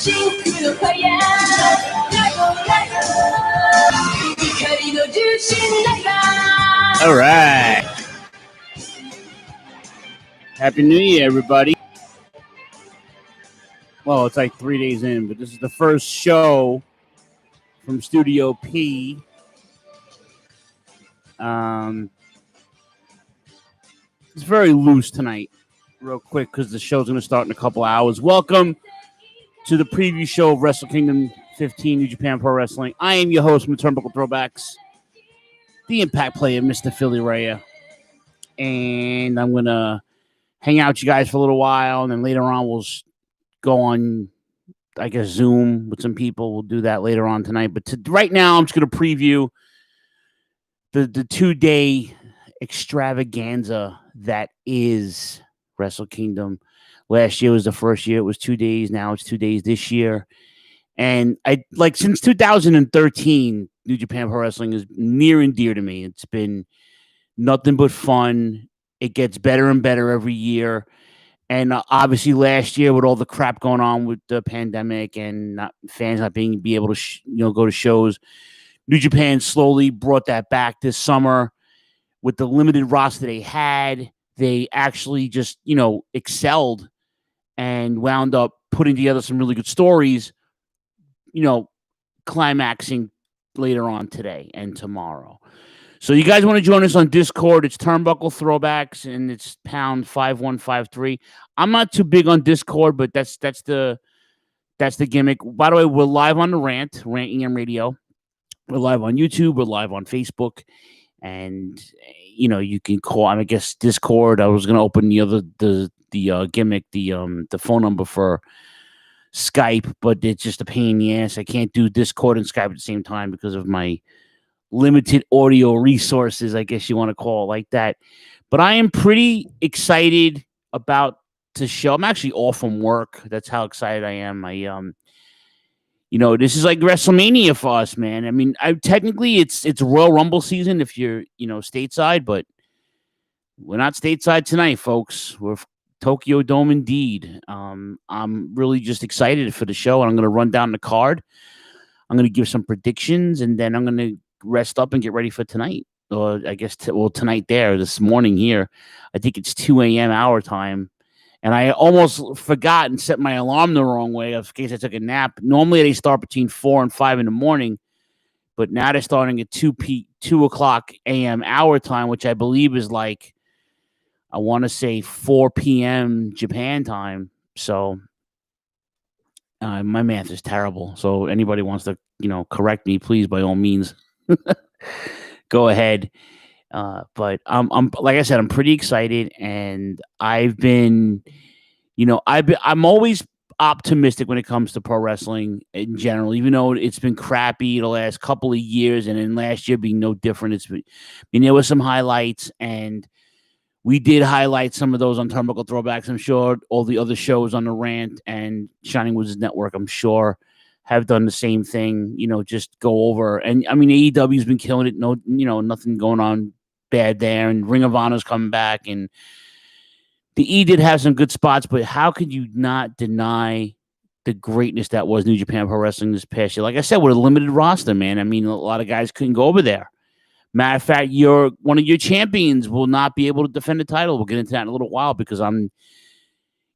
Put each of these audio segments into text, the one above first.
All right. Happy New Year, everybody. Well, it's like 3 days in, but this is the first show from Studio P. It's very loose tonight, real quick, because the show's going to start in a couple hours. Welcome to the preview show of Wrestle Kingdom 15 New Japan Pro Wrestling. I am your host from Turnbuckle Throwbacks, the Impact player, Mr. Philly Raya. And I'm going to hang out with you guys for a little while, and then later on we'll go on, I guess, Zoom with some people. We'll do that later on tonight. But right now, I'm just going to preview the 2-day extravaganza that is Wrestle Kingdom. Last year was the first year. It was 2 days. Now it's 2 days this year. And since 2013, New Japan Pro Wrestling is near and dear to me. It's been nothing but fun. It gets better and better every year. And obviously last year with all the crap going on with the pandemic and fans not being able to go to shows, New Japan slowly brought that back this summer with the limited roster they had. They actually just, excelled and wound up putting together some really good stories, climaxing later on today and tomorrow. So you guys want to join us on Discord? It's Turnbuckle Throwbacks, and it's pound 5153. I'm not too big on Discord, but that's the gimmick. By the way, we're live on the Rant EM Radio. We're live on YouTube. We're live on Facebook, and you can call. I guess Discord. I was going to open the gimmick, the phone number for Skype, but it's just a pain in the ass. I can't do Discord and Skype at the same time because of my limited audio resources, I guess you want to call it like that. But I am pretty excited about the show. I'm actually off from work. That's how excited I am. This is like WrestleMania for us, man. I mean, technically it's Royal Rumble season if you're, stateside, but we're not stateside tonight, folks. We're Tokyo Dome indeed. I'm really just excited for the show, and I'm going to run down the card. I'm going to give some predictions, and then I'm going to rest up and get ready for tonight. Or I guess, tonight this morning here. I think it's 2 a.m. our time. And I almost forgot and set my alarm the wrong way in case I took a nap. Normally they start between 4 and 5 in the morning, but now they're starting at 2 o'clock a.m. our time, which I believe is I want to say 4 p.m. Japan time. So my math is terrible. So anybody wants to, correct me, please, by all means, go ahead. But I'm like I said, I'm pretty excited, and I've been, I'm always optimistic when it comes to pro wrestling in general, even though it's been crappy the last couple of years, and then last year being no different. There was some highlights, and we did highlight some of those on Turnbuckle Throwbacks. I'm sure all the other shows on the Rant and Shining Wizards Network, I'm sure, have done the same thing, just go over. And I mean, AEW's been killing it. No, nothing going on bad there. And Ring of Honor's coming back. And the E did have some good spots, but how could you not deny the greatness that was New Japan Pro Wrestling this past year? Like I said, with a limited roster, man. I mean, a lot of guys couldn't go over there. Matter of fact, one of your champions will not be able to defend the title. We'll get into that in a little while because I'm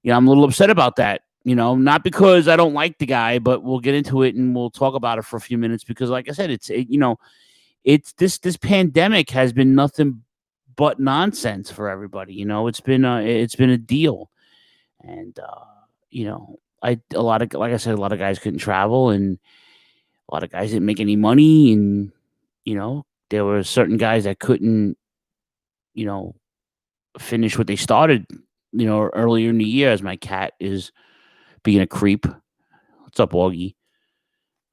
a little upset about that. Not because I don't like the guy, but we'll get into it and we'll talk about it for a few minutes because, like I said, it's this pandemic has been nothing but nonsense for everybody. It's been a deal, and like I said, a lot of guys couldn't travel, and a lot of guys didn't make any money, and there were certain guys that couldn't finish what they started earlier in the year. As my cat is being a creep. What's up, Augie?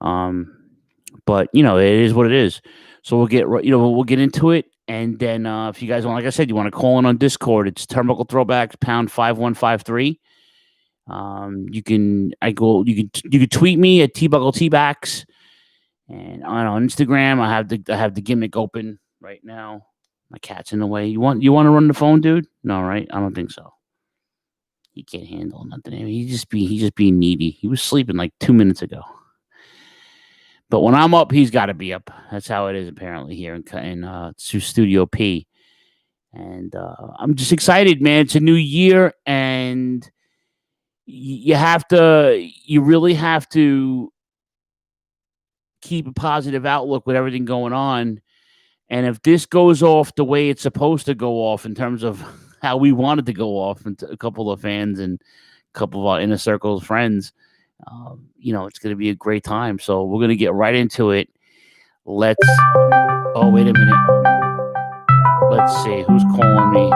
But it is what it is. So we'll get into it, and then if you guys want, like I said, you want to call in on Discord, it's Turnbuckle Throwbacks pound 5153. You can tweet me at tbuckletbacks, and on Instagram I have the gimmick open right now. My cat's in the way. You want to run the phone, dude? No, right? I don't think so. He can't handle nothing. I mean, he's just being needy. He was sleeping like 2 minutes ago. But when I'm up, he's got to be up. That's how it is apparently here in Studio P. And I'm just excited, man. It's a new year, and you really have to keep a positive outlook with everything going on. And if this goes off the way it's supposed to go off in terms of how we wanted to go off, and a couple of fans and a couple of our inner circle friends, it's going to be a great time. So we're going to get right into it. Oh, wait a minute. Let's see. Who's calling me?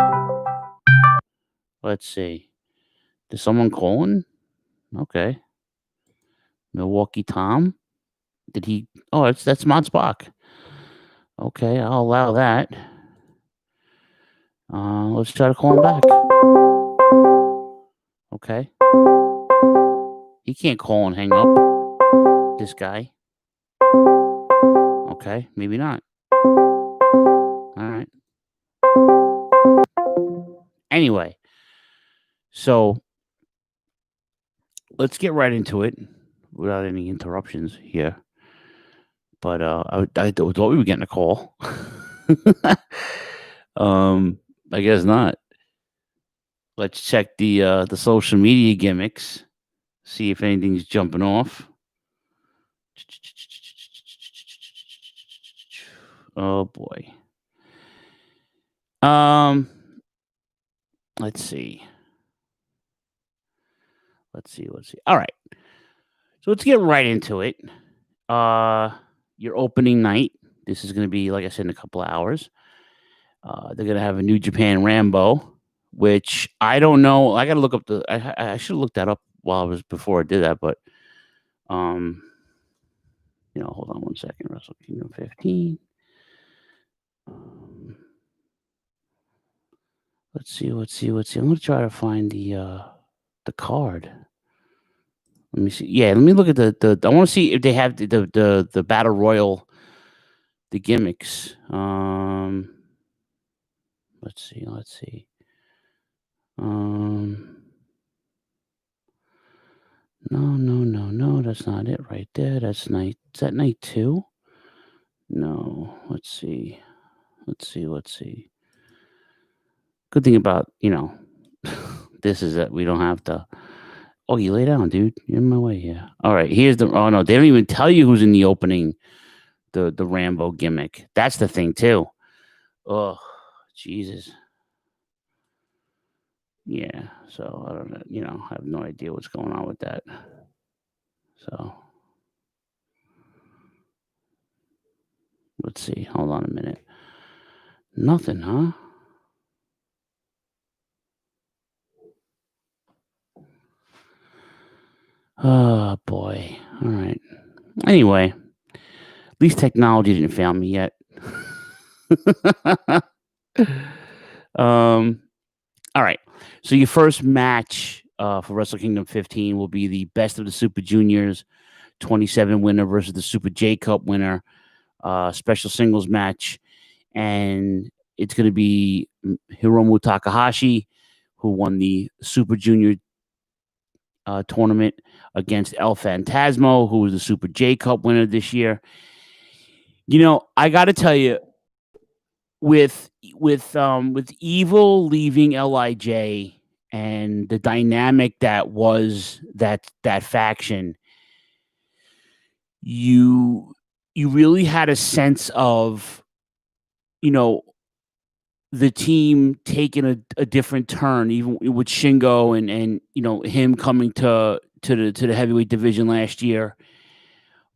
Let's see. Is someone calling? Okay. Milwaukee Tom? Did he? Oh, that's Mod Spock. Okay, I'll allow that. Let's try to call him back. Okay. He can't call and hang up. This guy. Okay, maybe not. All right. Anyway, so let's get right into it without any interruptions here. But I thought we were getting a call. I guess not. Let's check the social media gimmicks. See if anything's jumping off. Oh boy. Let's see. All right. So let's get right into it. Your opening night. This is going to be, like I said, in a couple of hours. They're going to have a New Japan Rambo, which I don't know. I got to look up I should have looked that up before I did that, but hold on one second. Wrestle Kingdom 15. Let's see. I'm going to try to find the card. Let me see. Yeah, let me look at the I want to see if they have the Battle Royal, the gimmicks. Let's see. No, that's not it right there. That's night. Is that night 2? No. Let's see. Good thing about, this is that we don't have to. Oh, you lay down, dude. You're in my way here. All right, here's oh no, they don't even tell you who's in the opening, the Rambo gimmick. That's the thing too. Oh, Jesus. Yeah, so I don't know, I have no idea what's going on with that. So let's see. Hold on a minute. Nothing, huh? Oh boy. All right. Anyway, at least technology didn't fail me yet. All right. So your first match for Wrestle Kingdom 15 will be the Best of the Super Juniors 27 winner versus the Super J Cup winner, special singles match. And it's going to be Hiromu Takahashi, who won the Super Junior tournament, against El Phantasmo, who was the Super J Cup winner this year. I got to tell you, with Evil leaving LIJ and the dynamic that was that faction, you really had a sense of, the team taking a different turn, even with Shingo and him coming to the heavyweight division last year.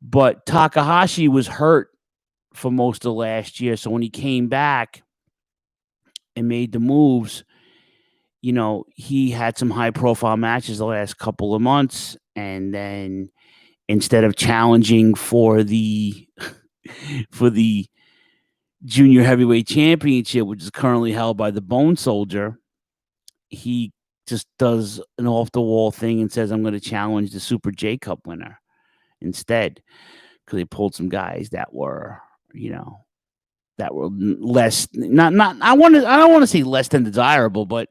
But Takahashi was hurt for most of last year, so when he came back and made the moves, he had some high profile matches the last couple of months, and then instead of challenging for the junior heavyweight championship, which is currently held by the Bone Soldier, he just does an off the wall thing and says, I'm going to challenge the Super J Cup winner instead, because they pulled some guys that were, less, not I don't want to say less than desirable, but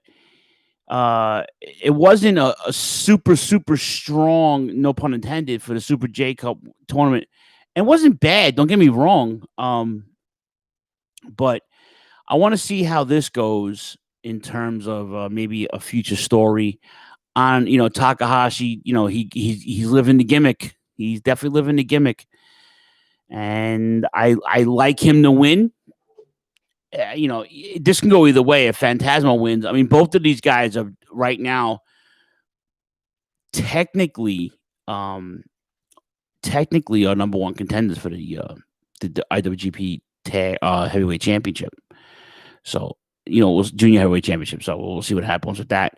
It wasn't a super super strong, no pun intended, for the Super J Cup tournament. It wasn't bad. Don't get me wrong. But I want to see how this goes in terms of maybe a future story on Takahashi. He's living the gimmick. He's definitely living the gimmick, and I like him to win. This can go either way. If Phantasmo wins, I mean, both of these guys are right now technically, um, technically are number one contenders for the IWGP heavyweight championship. So it was junior heavyweight championship. So we'll see what happens with that.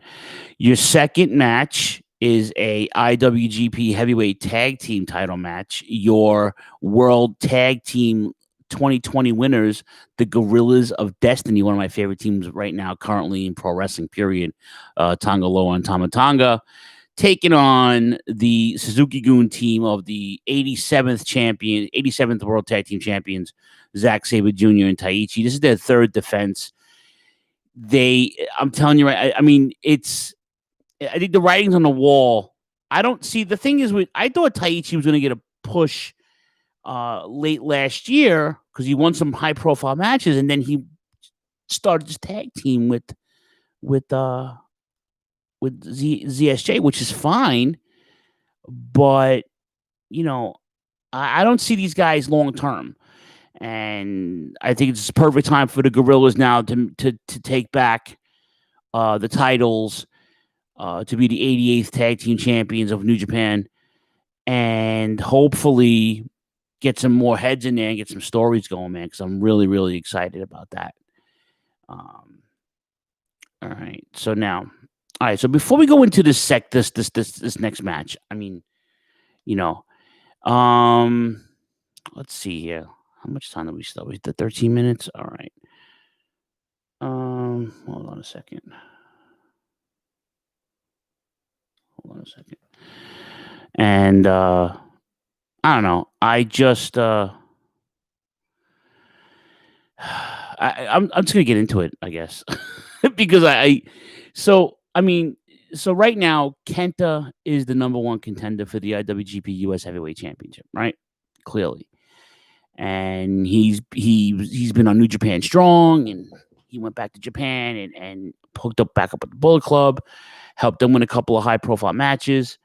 Your second match is a IWGP heavyweight tag team title match. Your world tag team 2020 winners, the Gorillas of Destiny, one of my favorite teams right now, currently in pro wrestling, period. Tonga Loa and Tama Tonga, taking on the Suzuki-gun team of the 87th World Tag Team Champions, Zack Sabre Jr. and Taichi. This is their third defense. I'm telling you, right? I mean, I think the writing's on the wall. I don't see, the thing is, I thought Taichi was going to get a push late last year because he won some high profile matches, and then he started his tag team with ZSJ, which is fine, but I don't see these guys long term, and I think it's a perfect time for the Gorillas now to take back the titles, to be the 88th tag team champions of New Japan, and hopefully get some more heads in there and get some stories going, man, because I'm really, really excited about that. All right. So before we go into this next match, I mean, let's see here. How much time do we still? We did 13 minutes. All right. Hold on a second. And I don't know. I just I'm just gonna get into it, I guess, because so right now Kenta is the number one contender for the IWGP US Heavyweight Championship, right? Clearly, and he's been on New Japan Strong, and he went back to Japan and hooked back up with the Bullet Club, helped them win a couple of high profile matches.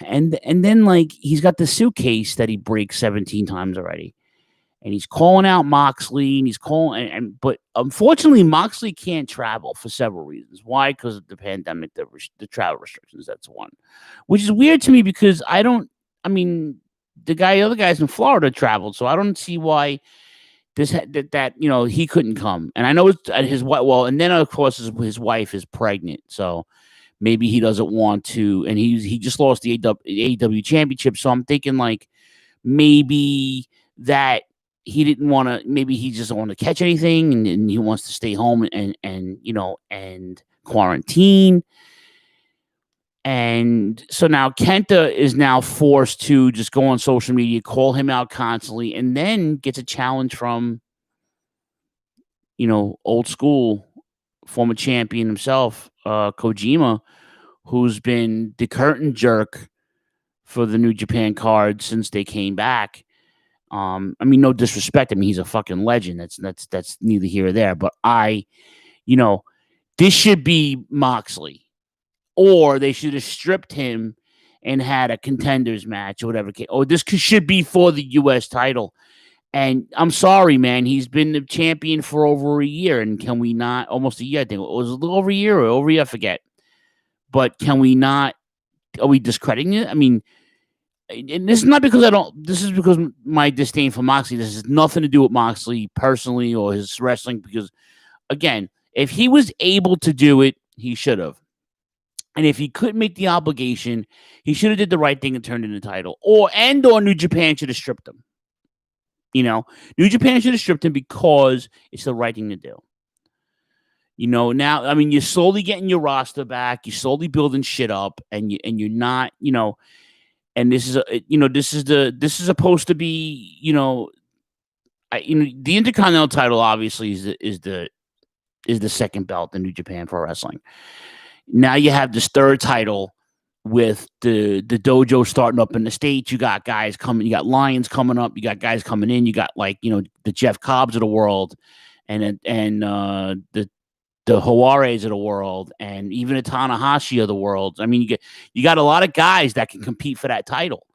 And then he's got the suitcase that he breaks 17 times already, and he's calling out Moxley, and he's calling, but unfortunately Moxley can't travel for several reasons. Why? Because of the pandemic, the travel restrictions. That's one, which is weird to me because the other guys in Florida traveled, so I don't see why he couldn't come. And I know it's his wife. Well, and then of course his wife is pregnant, so maybe he doesn't want to, and he just lost the AEW championship. So I'm thinking maybe that he didn't want to. Maybe he just don't want to catch anything, and he wants to stay home and quarantine. And so now Kenta is now forced to just go on social media, call him out constantly, and then gets a challenge from old school former champion himself, Kojima, who's been the curtain jerk for the New Japan card since they came back. No disrespect. He's a fucking legend. That's neither here or there. But this should be Moxley, or they should have stripped him and had a contenders match or whatever. Or this should be for the U.S. title. And I'm sorry, man. He's been the champion for over a year. And can we not, almost a year, I think it was a little over a year or over a year, I forget. But can we not, are we discrediting it? And this is not because this is because my disdain for Moxley. This has nothing to do with Moxley personally or his wrestling. Because, again, if he was able to do it, he should have. And if he couldn't make the obligation, he should have did the right thing and turned in the title. Or New Japan should have stripped him. New Japan should have stripped him because it's the right thing to do. Now, you're slowly getting your roster back. You're slowly building shit up, and you're not, and this is supposed to be, the Intercontinental title obviously is the is the second belt in New Japan Pro Wrestling. Now you have this third title with the dojo starting up in the States. You got guys coming, you got Lions coming up, you got guys coming in, you got like, the Jeff Cobbs of the world and the Juarez of the world and even the Tanahashi of the world. I mean, you got a lot of guys that can compete for that title.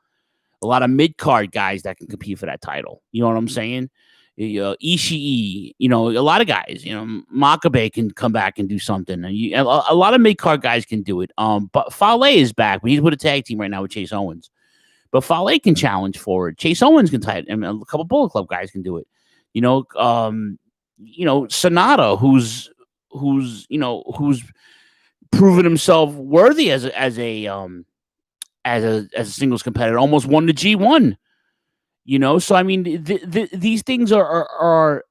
A lot of mid-card guys that can compete for that title. You know what I'm saying? Ishii, a lot of guys, Makabe can come back and do something. And a lot of mid-card guys can do it. But Fale is back, but he's with a tag team right now with Chase Owens. But Fale can challenge forward. Chase Owens can tie it. And a couple Bullet Club guys can do it. Sonata, who's proven himself worthy as a singles competitor, almost won the G1. So I mean, these things are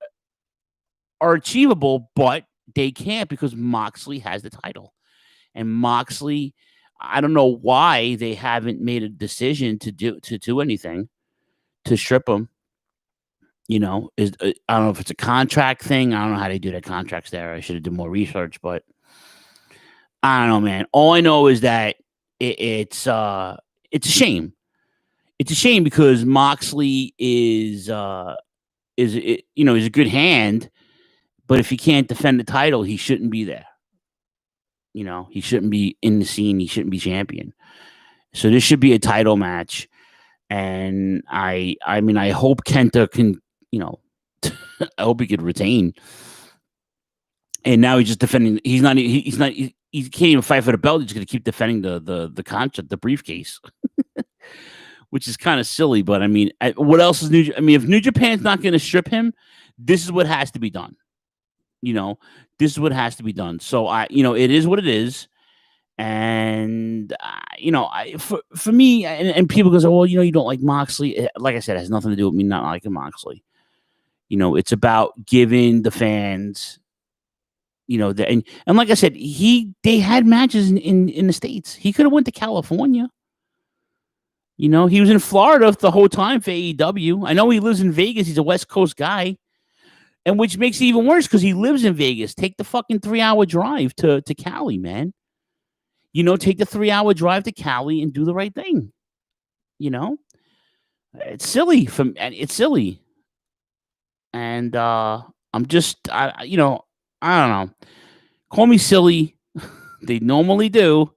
achievable, but they can't because Moxley has the title, and Moxley, I don't know why they haven't made a decision to do anything to strip him. I don't know if it's a contract thing. I don't know how they do their contracts there. I should have done more research, but I don't know, man. All I know is that it's a shame. It's a shame because Moxley is a good hand, but if he can't defend the title, he shouldn't be there. He shouldn't be in the scene. He shouldn't be champion. So this should be a title match, and I hope Kenta can. I hope he could retain. And now he's just defending. He can't even fight for the belt. He's going to keep defending the contract, the briefcase. Which is kind of silly, but I mean, what else is new? I mean, if New Japan's not going to strip him, this is what has to be done. This is what has to be done. So it is what it is, and for me, and people go, well, you don't like Moxley. Like I said, it has nothing to do with me not liking Moxley. It's about giving the fans, and like I said, they had matches in the States. He could have went to California. He was in Florida the whole time for AEW. I know he lives in Vegas. He's a West Coast guy. And which makes it even worse because he lives in Vegas. Take the fucking 3-hour drive to Cali, man. Take the 3-hour drive to Cali and do the right thing. It's silly. It's silly. And I'm just, I don't know. Call me silly. They normally do.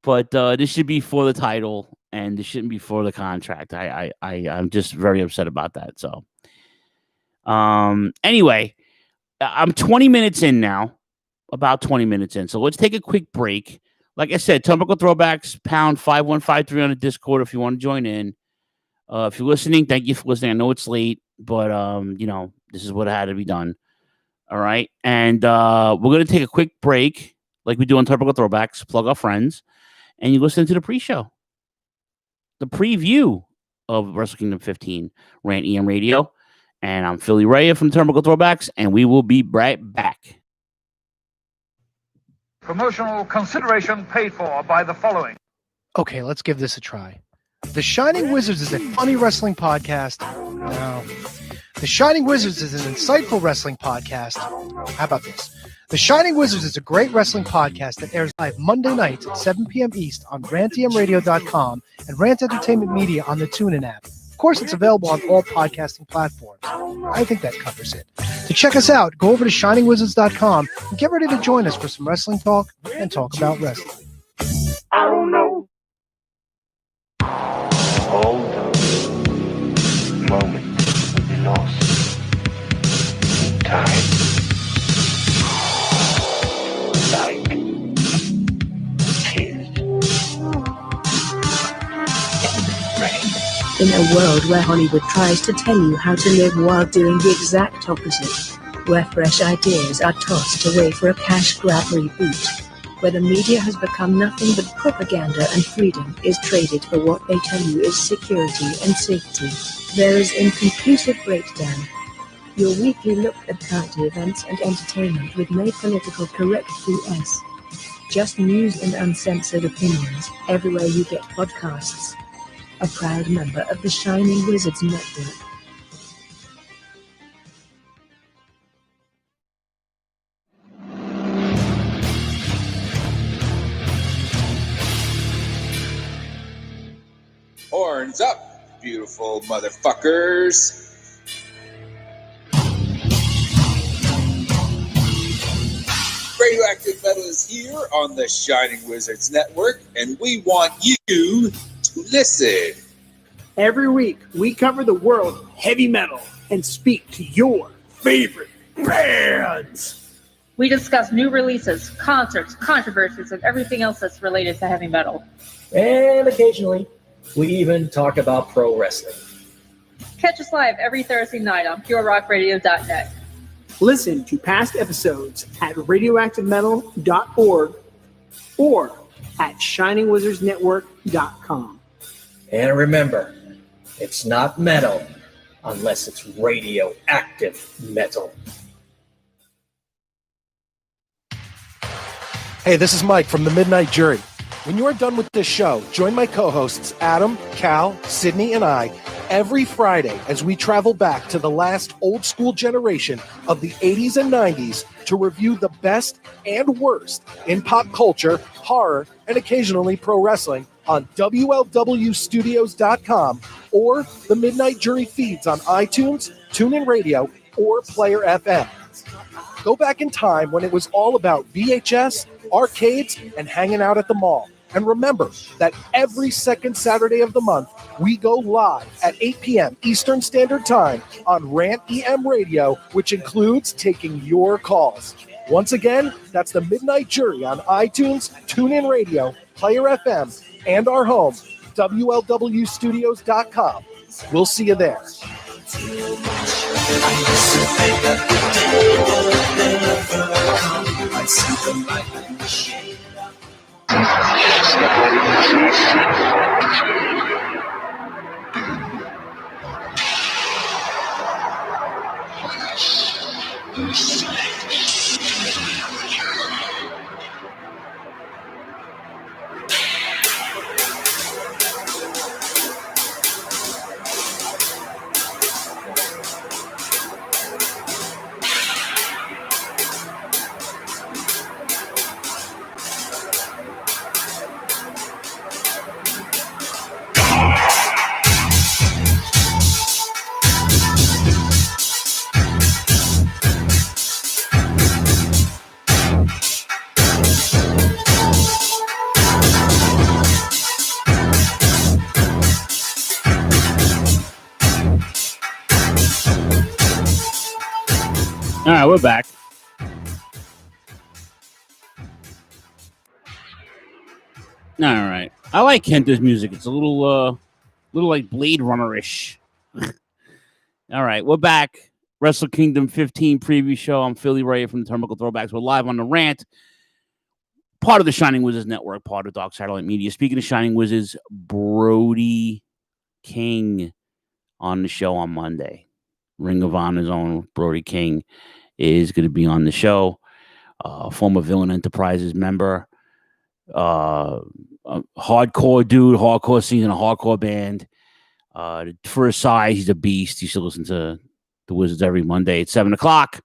But this should be for the title. And this shouldn't be for the contract. I'm just very upset about that. So, anyway, I'm 20 minutes in now, about 20 minutes in. So let's take a quick break. Like I said, Topical Throwbacks, pound 5153 on the Discord if you want to join in. If you're listening, thank you for listening. I know it's late, but this is what had to be done. All right, and we're gonna take a quick break, like we do on Topical Throwbacks. Plug our friends, and you listen to the pre-show. The preview of Wrestle Kingdom 15, Rant EM Radio. And I'm Philly Raya from Turnbuckle Throwbacks, and we will be right back. Promotional consideration paid for by the following. Okay, let's give this a try. The Shining Wizards is a funny wrestling podcast. No. The Shining Wizards is an insightful wrestling podcast. How about this? The Shining Wizards is a great wrestling podcast that airs live Monday nights at 7 p.m. East on rantemradio.com and Rant Entertainment Media on the TuneIn app. Of course, it's available on all podcasting platforms. I think that covers it. To check us out, go over to shiningwizards.com and get ready to join us for some wrestling talk and talk about wrestling. I don't know. All those moments will be lost in time. Like tears in the rain. In a world where Hollywood tries to tell you how to live while doing the exact opposite, where fresh ideas are tossed away for a cash grab reboot, where the media has become nothing but propaganda and freedom is traded for what they tell you is security and safety, there is Inconclusive Breakdown. Your weekly look at current events and entertainment with no political correct BS. Just news and uncensored opinions everywhere you get podcasts. A proud member of the Shining Wizards Network. Horns up, beautiful motherfuckers. Radioactive Metal is here on the Shining Wizards Network, and we want you to listen. Every week, we cover the world of heavy metal and speak to your favorite bands. We discuss new releases, concerts, controversies, and everything else that's related to heavy metal. And occasionally, we even talk about pro wrestling. Catch us live every Thursday night on purerockradio.net. Listen to past episodes at radioactivemetal.org or at shiningwizardsnetwork.com. And remember, it's not metal unless it's radioactive metal. Hey, this is Mike from the Midnight Jury. When you are done with this show, join my co-hosts Adam, Cal, Sydney, and I every Friday as we travel back to the last old school generation of the 80s and 90s to review the best and worst in pop culture, horror, and occasionally pro wrestling on WLWstudios.com or the Midnight Jury feeds on iTunes, TuneIn Radio, or Player FM. Go back in time when it was all about VHS, arcades, and hanging out at the mall. And remember that every second Saturday of the month, we go live at 8 p.m. Eastern Standard Time on Rant EM Radio, which includes taking your calls. Once again, that's the Midnight Jury on iTunes, TuneIn Radio, Player FM, and our home, WLWstudios.com. We'll see you there. All right, we're back. All right. I like Kento's music. It's a little like Blade Runner-ish. All right, we're back. Wrestle Kingdom 15 preview show. I'm Philly Ray from the Turnbuckle Throwbacks. We're live on the Rant, part of the Shining Wizards Network, part of Dark Satellite Media. Speaking of Shining Wizards, Brody King on the show on Monday. Ring of Honor's own Brody King is going to be on the show. Former Villain Enterprises member. A hardcore dude, hardcore scene in a hardcore band. For his size, he's a beast. You should listen to the Wizards every Monday at 7 o'clock.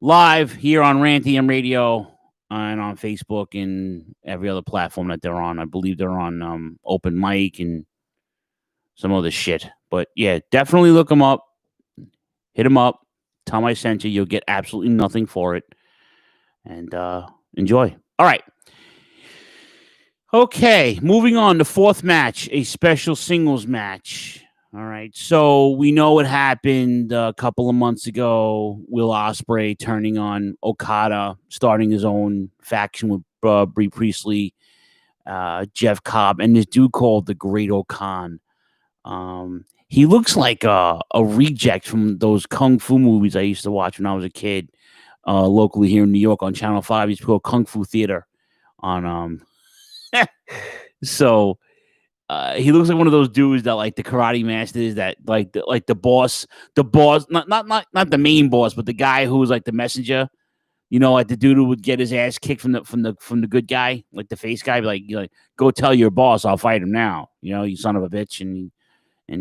Live here on Rant EM Radio and on Facebook and every other platform that they're on. I believe they're on Open Mic and some other shit. But yeah, definitely look them up. Hit them up. Tell them I sent you. You'll get absolutely nothing for it. And enjoy. All right. Okay, moving on. The fourth match, a special singles match. All right, so we know what happened a couple of months ago. Will Ospreay turning on Okada, starting his own faction with Brie Priestley, Jeff Cobb, and this dude called the Great Okan. He looks like a reject from those kung fu movies I used to watch when I was a kid, locally here in New York on Channel 5. He's called Kung Fu Theater on so he looks like one of those dudes that like the karate masters that like the boss, not the main boss, but the guy who was like the messenger, you know, like the dude who would get his ass kicked from the good guy, like the face guy, like go tell your boss I'll fight him now, you know, you son of a bitch. And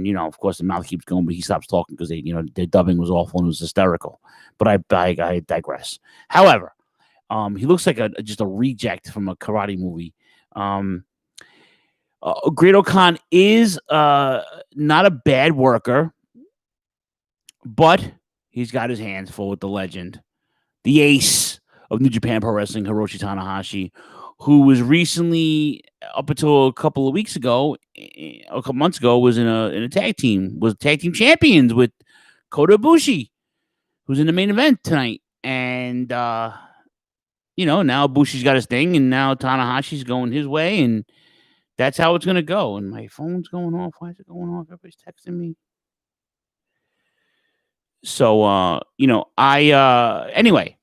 you know, of course, the mouth keeps going, but he stops talking because their dubbing was awful and it was hysterical. But I digress. However, he looks like just a reject from a karate movie. Great-O-Khan is not a bad worker, but he's got his hands full with the legend, the ace of New Japan Pro Wrestling, Hiromu Takahashi, who was recently, up until a couple of weeks ago, a couple months ago, was in a tag team, was tag team champions with Kota Ibushi, who's in the main event tonight. And, now Ibushi's got his thing, and now Tanahashi's going his way, and that's how it's going to go. And my phone's going off. Why is it going off? Everybody's texting me. So, anyway,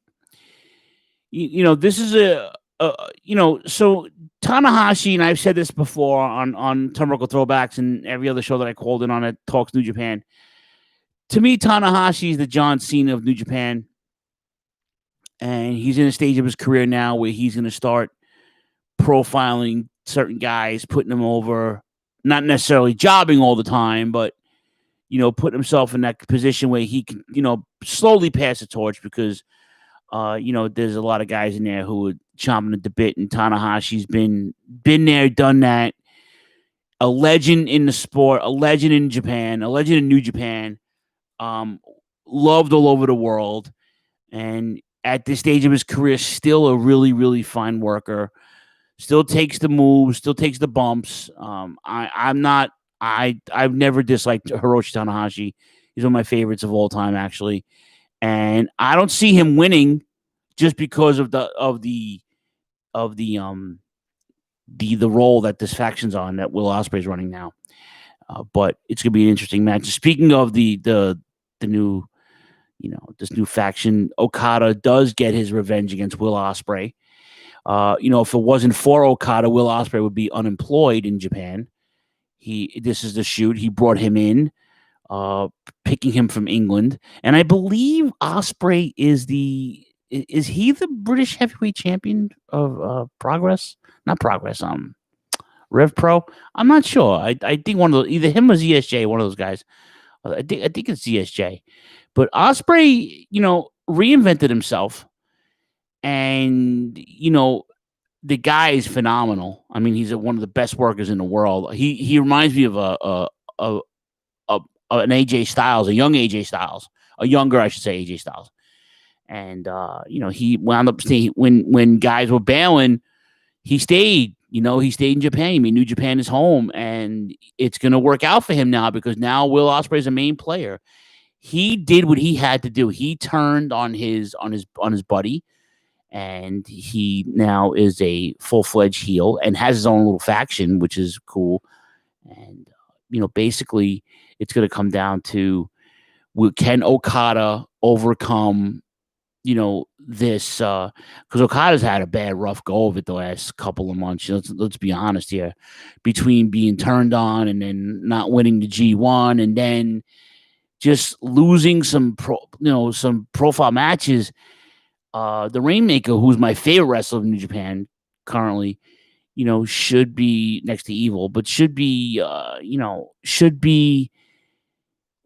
this is so Tanahashi, and I've said this before on Turnbuckle Throwbacks and every other show that I called in on at Talks New Japan. To me, Tanahashi is the John Cena of New Japan. And he's in a stage of his career now where he's going to start profiling certain guys, putting them over, not necessarily jobbing all the time, but, putting himself in that position where he can, slowly pass the torch because, there's a lot of guys in there who are chomping at the bit, and Tanahashi's been there, done that. A legend in the sport, a legend in Japan, a legend in New Japan, loved all over the world. And at this stage of his career, still a really, really fine worker. Still takes the moves, still takes the bumps. I've never disliked Hiromu Tanahashi. He's one of my favorites of all time, actually. And I don't see him winning just because of the role that this faction's on, that Will Ospreay's running now. But it's gonna be an interesting match. Speaking of the new, this new faction, Okada does get his revenge against Will Ospreay. If it wasn't for Okada, Will Ospreay would be unemployed in Japan. This is the shoot. He brought him in, picking him from England, and I believe Ospreay is he the British heavyweight champion of Progress? Not Progress. Rev Pro. I'm not sure. I think one of either him or ZSJ, one of those guys. I think it's ZSJ. But Ospreay, reinvented himself, and the guy is phenomenal. I mean, he's one of the best workers in the world. He reminds me of an AJ Styles, a young AJ Styles, a younger, I should say, AJ Styles. And he wound up staying when guys were bailing. He stayed. He stayed in Japan. I mean, New Japan is home, and it's going to work out for him now because now Will Ospreay is a main player. He did what he had to do. He turned on his buddy, and he now is a full-fledged heel and has his own little faction, which is cool. And basically, it's going to come down to can Okada overcome this, because Okada's had a bad, rough go of it the last couple of months. Let's be honest here. Between being turned on and then not winning the G1 and then just losing some profile matches. The Rainmaker, who's my favorite wrestler in New Japan currently, should be next to Evil, but should be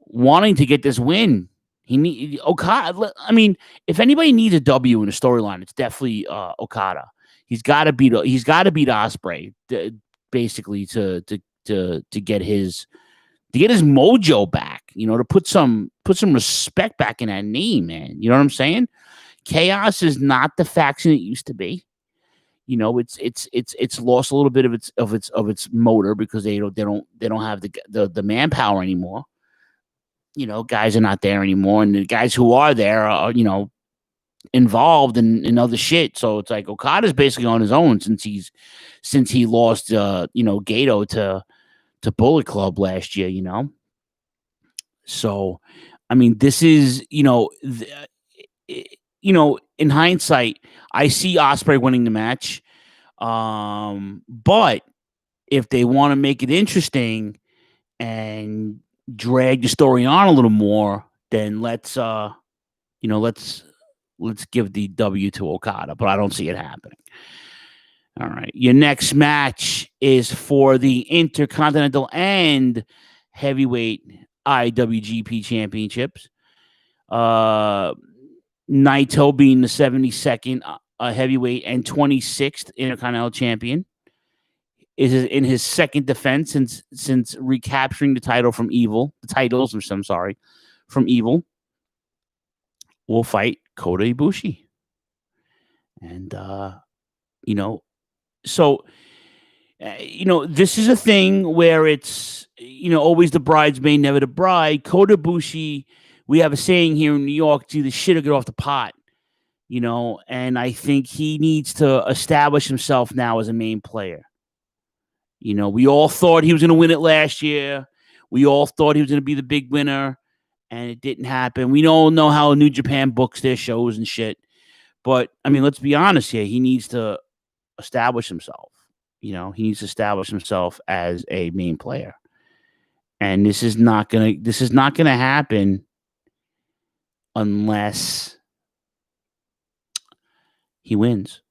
wanting to get this win. Okada. I mean, if anybody needs a W in a storyline, it's definitely Okada. He's got to beat Ospreay, basically to get his mojo back. To put some respect back in that name, man. You know what I'm saying? Chaos is not the faction it used to be. It's lost a little bit of its motor because they don't have the manpower anymore. Guys are not there anymore, and the guys who are there are, involved in other shit. So it's like Okada's basically on his own since he lost, Gato to Bullet Club last year. So, I mean, this is, in hindsight, I see Ospreay winning the match. But if they want to make it interesting and drag the story on a little more, then let's give the W to Okada, but I don't see it happening. All right. Your next match is for the Intercontinental and Heavyweight IWGP Championships. Naito being the 72nd heavyweight and 26th Intercontinental Champion. is in his second defense since recapturing the title from Evil. The titles, I'm sorry, from Evil. Will fight Kota Ibushi, and so this is a thing where it's always the bridesmaid, never the bride. Kota Ibushi, we have a saying here in New York: it's either shit or get off the pot. And I think he needs to establish himself now as a main player. We all thought he was going to win it last year. We all thought he was going to be the big winner, and it didn't happen. We all know how New Japan books their shows and shit. But, I mean, let's be honest here. He needs to establish himself. He needs to establish himself as a main player. And this is not going to happen unless he wins.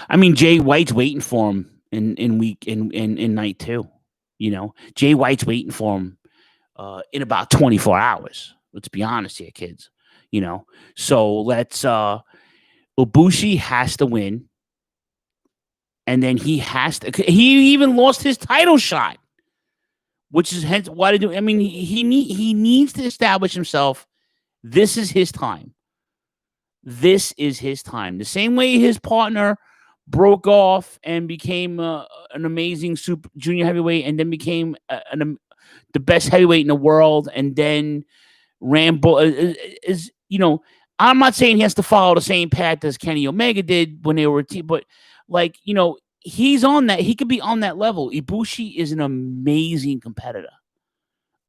I mean, Jay White's waiting for him in night 2. Jay White's waiting for him in about 24 hours. Let's be honest here, kids. So let's Ibushi has to win, and then he even lost his title shot, which is hence why I mean, he needs to establish himself. This is his time. This is his time. The same way his partner broke off and became an amazing super junior heavyweight, and then became the best heavyweight in the world, and then Rambo is I'm not saying he has to follow the same path as Kenny Omega did when they were a team, but he's on that. He could be on that level. Ibushi is an amazing competitor.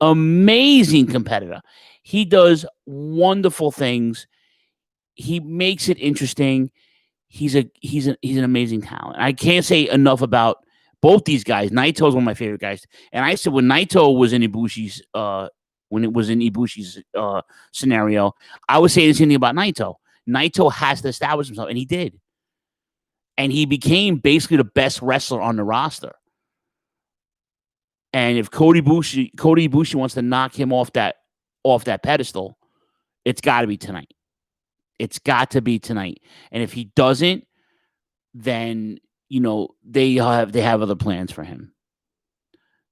Amazing competitor. He does wonderful things. He makes it interesting. He's an amazing talent. I can't say enough about both these guys. Naito is one of my favorite guys. And I said when Naito was in Ibushi's scenario, I was saying the same thing about Naito. Naito has to establish himself, and he did. And he became basically the best wrestler on the roster. And if Kota Ibushi wants to knock him off that pedestal, it's got to be tonight. It's got to be tonight. And if he doesn't, then they have other plans for him.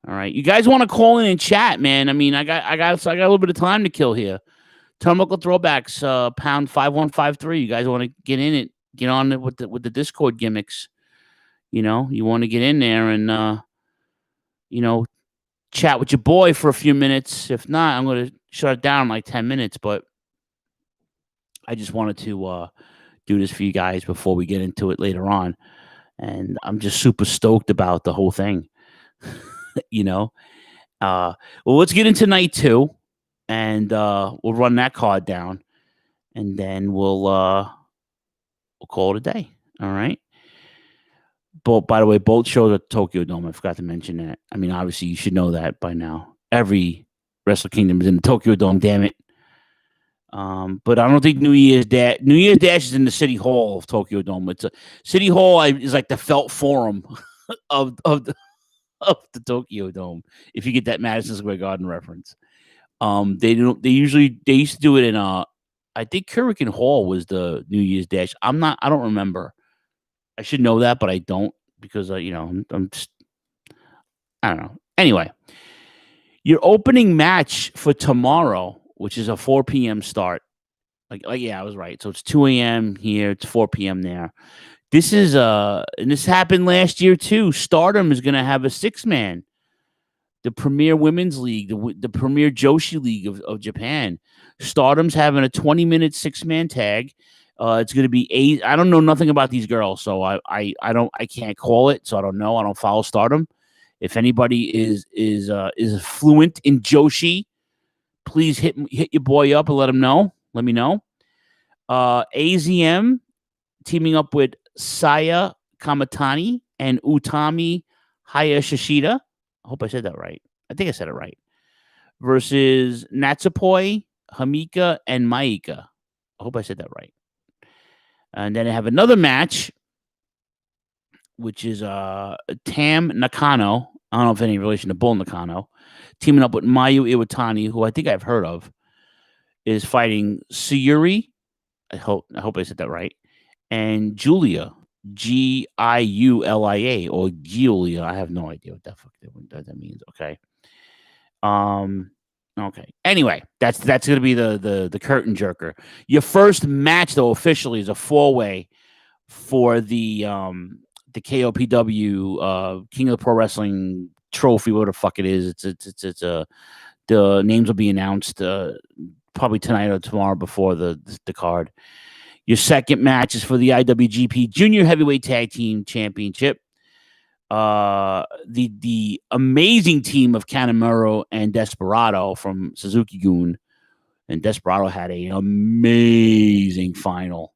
All right, you guys want to call in and chat, man? I mean, I got a little bit of time to kill here. Turnbuckle Throwbacks, pound 5153. You guys want to get in it? Get on it with the Discord gimmicks. You want to get in there and chat with your boy for a few minutes. If not, I'm going to shut it down in like 10 minutes. But I just wanted to do this for you guys before we get into it later on. And I'm just super stoked about the whole thing. Well, let's get into night 2, and we'll run that card down, and then we'll call it a day. All right. But by the way, both shows at Tokyo Dome. I forgot to mention that. I mean, obviously, you should know that by now. Every Wrestle Kingdom is in the Tokyo Dome. Damn it. But I don't think New Year's Dash is in the City Hall of Tokyo Dome. It's City Hall is like the felt forum of the Tokyo Dome. If you get that Madison Square Garden reference, they used to do it in I think Hurricane Hall was the New Year's Dash. I don't remember. I should know that, but I don't because I'm just, I don't know. Anyway, your opening match for tomorrow, which is a 4 p.m. start. Yeah, I was right. So it's 2 a.m. here. It's 4 p.m. there. This is and this happened last year too. Stardom is going to have a 6-man, the Premier Women's League, the Premier Joshi League of Japan. Stardom's having a 20-minute 6-man tag. It's going to be I don't know nothing about these girls, so I can't call it. So I don't know. I don't follow Stardom. If anybody is fluent in Joshi, please hit your boy up and let him know. Let me know. AZM teaming up with Saya Kamatani and Utami Hayashishida. I hope I said that right. I think I said it right. Versus Natsupoi, Hamika, and Maika. I hope I said that right. And then I have another match, which is Tam Nakano. I don't know if any relation to Bull Nakano. Teaming up with Mayu Iwatani, who I think I've heard of, is fighting Sayuri. I hope I said that right. And Julia. Giulia or Giulia. I have no idea what that means. Okay. Okay. Anyway, that's gonna be the curtain jerker. Your first match though officially is a 4-way for the KOPW King of the Pro Wrestling trophy, whatever the fuck it is. It's the names will be announced probably tonight or tomorrow before the card. Your second match is for the IWGP Junior Heavyweight Tag Team Championship. The amazing team of Kanemaru and Desperado from Suzuki-gun, and Desperado had an amazing final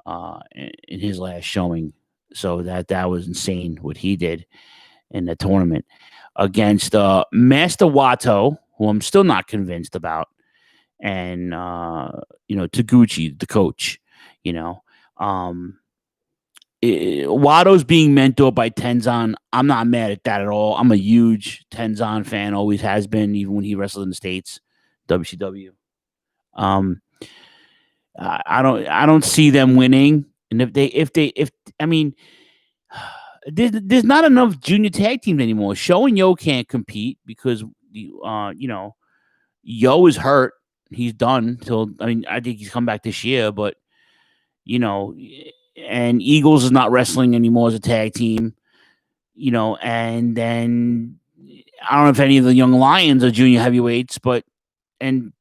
in his last showing. So that was insane what he did in the tournament against Master Wato, who I'm still not convinced about, and Taguchi, the coach. Wato's being mentored by Tenzan. I'm not mad at that at all. I'm a huge Tenzan fan, always has been, even when he wrestled in the States, WCW. I don't see them winning, and there's not enough junior tag teams anymore. Sho and Yo can't compete because Yo is hurt. He's done till I think he's come back this year, but and Eagles is not wrestling anymore as a tag team, and then I don't know if any of the Young Lions are junior heavyweights, but the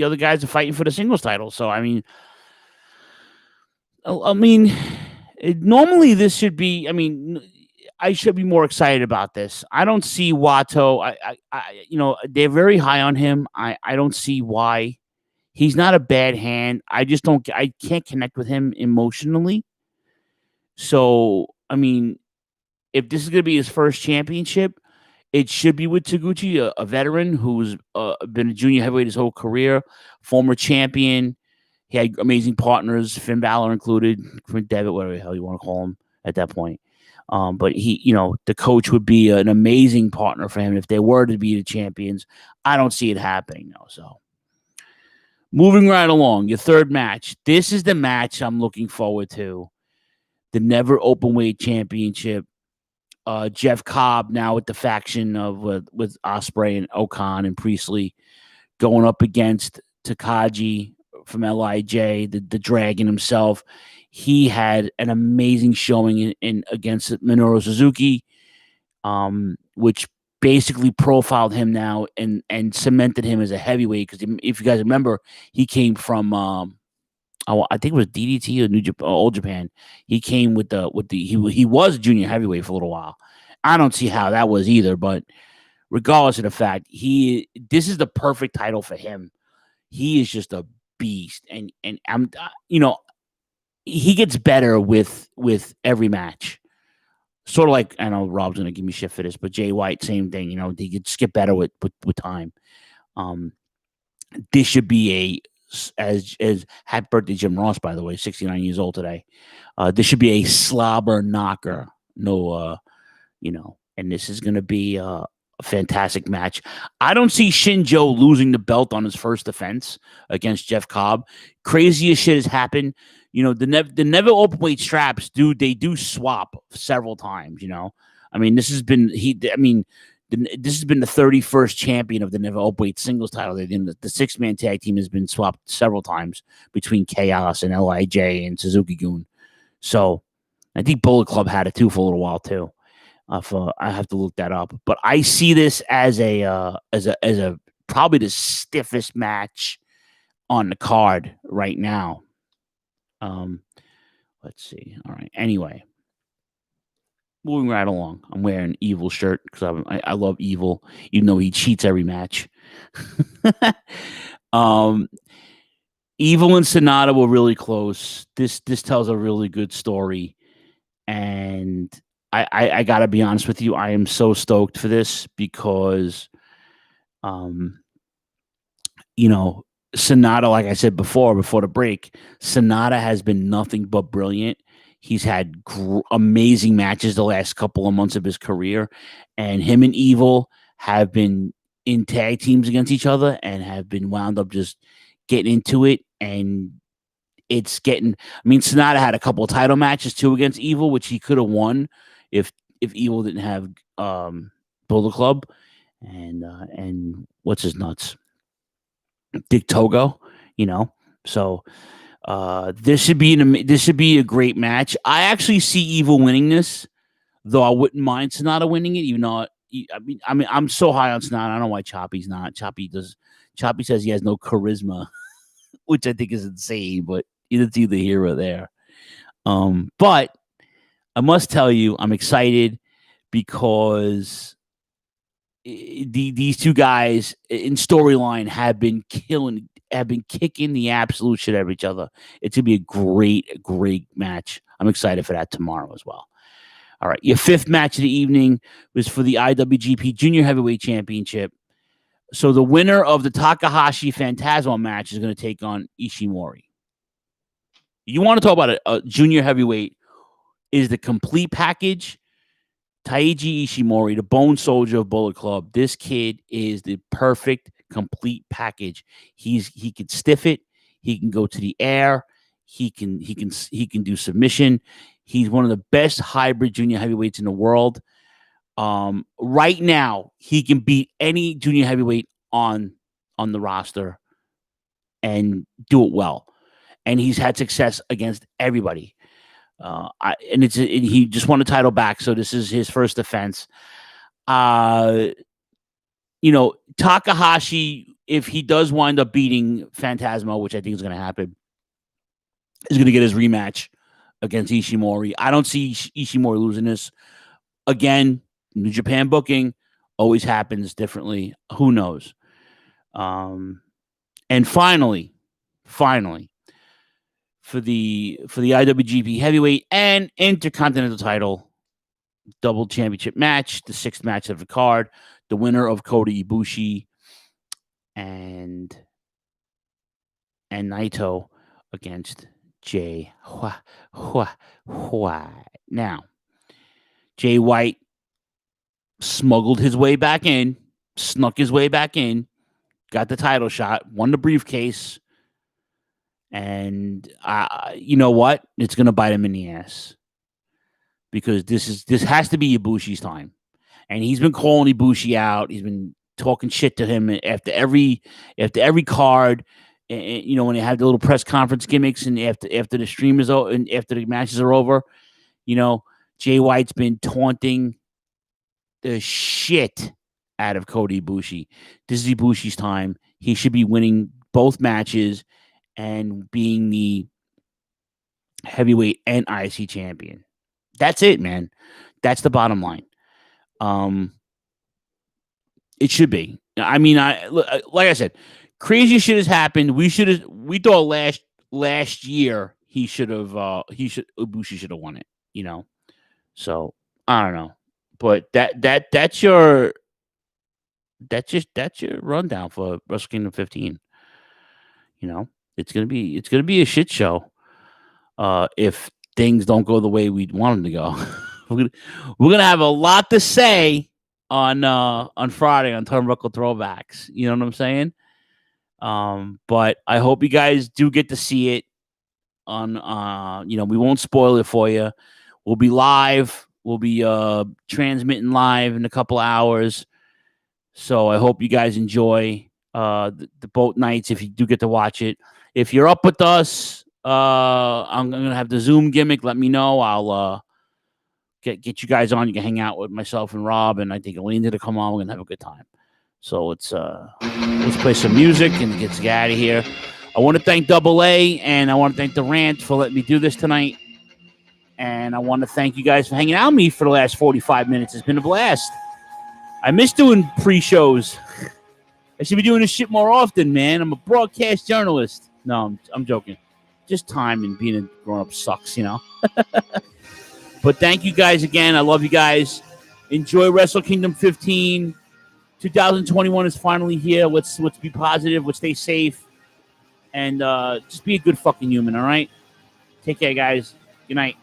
other guys are fighting for the singles title. So normally this should be. I should be more excited about this. I don't see Wato. They're very high on him. I don't see why. He's not a bad hand. I can't connect with him emotionally. So, if this is going to be his first championship, it should be with Taguchi, a veteran who's been a junior heavyweight his whole career, former champion. He had amazing partners, Finn Balor included, Quint Devitt, whatever the hell you want to call him at that point. But he, the coach would be an amazing partner for him if they were to be the champions. I don't see it happening, though, so. Moving right along, your third match. This is the match I'm looking forward to. The Never Openweight Championship. Jeff Cobb now with the faction of with Ospreay and Okan and Priestley going up against Takagi from LIJ, the Dragon himself. He had an amazing showing in against Minoru Suzuki, which basically profiled him now and cemented him as a heavyweight. Because if you guys remember, he came from I think it was DDT or New Japan, Old Japan. He came with he was junior heavyweight for a little while. I don't see how that was either, but regardless of the fact, this is the perfect title for him. He is just a beast, and I'm he gets better with every match. Sort of like, I know Rob's gonna give me shit for this, but Jay White, same thing. He could skip better with time. This should be as happy birthday Jim Ross, by the way, 69 years old today. This should be a slobber knocker. No, and this is gonna be a fantastic match. I don't see Shinjo losing the belt on his first defense against Jeff Cobb. Craziest shit has happened. The Never Openweight straps, dude, they do swap several times, this has been this has been the 31st champion of the Never Openweight singles title. The 6-man tag team has been swapped several times between Chaos and LIJ and Suzuki-gun. So I think Bullet Club had it too for a little while too. I have to look that up, but I see this as a probably the stiffest match on the card right now. Let's see. All right. Anyway, moving right along. I'm wearing an Evil shirt because I love Evil, even though he cheats every match. Evil and Sonata were really close. This tells a really good story, and I gotta be honest with you. I am so stoked for this because, Sonata, like I said before the break, Sonata has been nothing but brilliant. He's had amazing matches the last couple of months of his career, and him and Evil have been in tag teams against each other and have been wound up just getting into it and it's getting. I mean, Sonata had a couple of title matches too against Evil, which he could have won if Evil didn't have Bullet Club and what's his nuts, Dick Togo, So this should be a great match. I actually see Evil winning this, though I wouldn't mind Sonata winning it, even though I'm so high on Sonata. I don't know why Choppy's not. Choppy says he has no charisma, which I think is insane, but it's either here or there. But I must tell you, I'm excited because these two guys in storyline have been kicking the absolute shit out of each other. It's gonna be a great match. I'm excited for that tomorrow as well. All right, your fifth match of the evening was for the IWGP Junior Heavyweight Championship. So the winner of the Takahashi Phantasmo match is going to take on Ishimori. You want to talk about a junior heavyweight is the complete package. Taiji Ishimori, the Bone Soldier of Bullet Club. This kid is the perfect complete package. He can stiff it. He can go to the air. He can do submission. He's one of the best hybrid junior heavyweights in the world. Right now, he can beat any junior heavyweight on the roster and do it well. And he's had success against everybody. He just won the title back, so this is his first defense. Takahashi, if he does wind up beating Phantasmo, which I think is going to happen, is going to get his rematch against Ishimori. I don't see Ishimori losing this. Again, New Japan booking always happens differently. Who knows? And finally, for the IWGP Heavyweight and Intercontinental title double championship match, the sixth match of the card, the winner of Kota Ibushi and Naito against Jay White. Now, Jay White smuggled his way back in, snuck his way back in, got the title shot, won the briefcase, and you know what? It's going to bite him in the ass because this has to be Ibushi's time, and he's been calling Ibushi out. He's been talking shit to him after every card. And, when they have the little press conference gimmicks, and after the stream is over, and after the matches are over, Jay White's been taunting the shit out of Kota Ibushi. This is Ibushi's time. He should be winning both matches and being the heavyweight and IC champion. That's it, man. That's the bottom line. It should be. I mean, like I said, crazy shit has happened. We thought last year Ibushi should have won it, So I don't know. But that's your rundown for Wrestle Kingdom 15. It's gonna be a shit show if things don't go the way we want them to go. we're gonna have a lot to say on Friday on Turnbuckle Throwbacks. You know what I'm saying? But I hope you guys do get to see it on. We won't spoil it for you. We'll be live. We'll be transmitting live in a couple hours. So I hope you guys enjoy the boat nights if you do get to watch it. If you're up with us, I'm going to have the Zoom gimmick. Let me know. I'll get you guys on. You can hang out with myself and Rob, and I think Elena to come on. We're going to have a good time. So let's play some music and get out of here. I want to thank Double A, and I want to thank The Rant for letting me do this tonight. And I want to thank you guys for hanging out with me for the last 45 minutes. It's been a blast. I miss doing pre-shows. I should be doing this shit more often, man. I'm a broadcast journalist. No, I'm joking. Just time and being a grown-up sucks, But thank you guys again. I love you guys. Enjoy Wrestle Kingdom 15. 2021 is finally here. Let's be positive. Let's stay safe. And just be a good fucking human, all right? Take care, guys. Good night.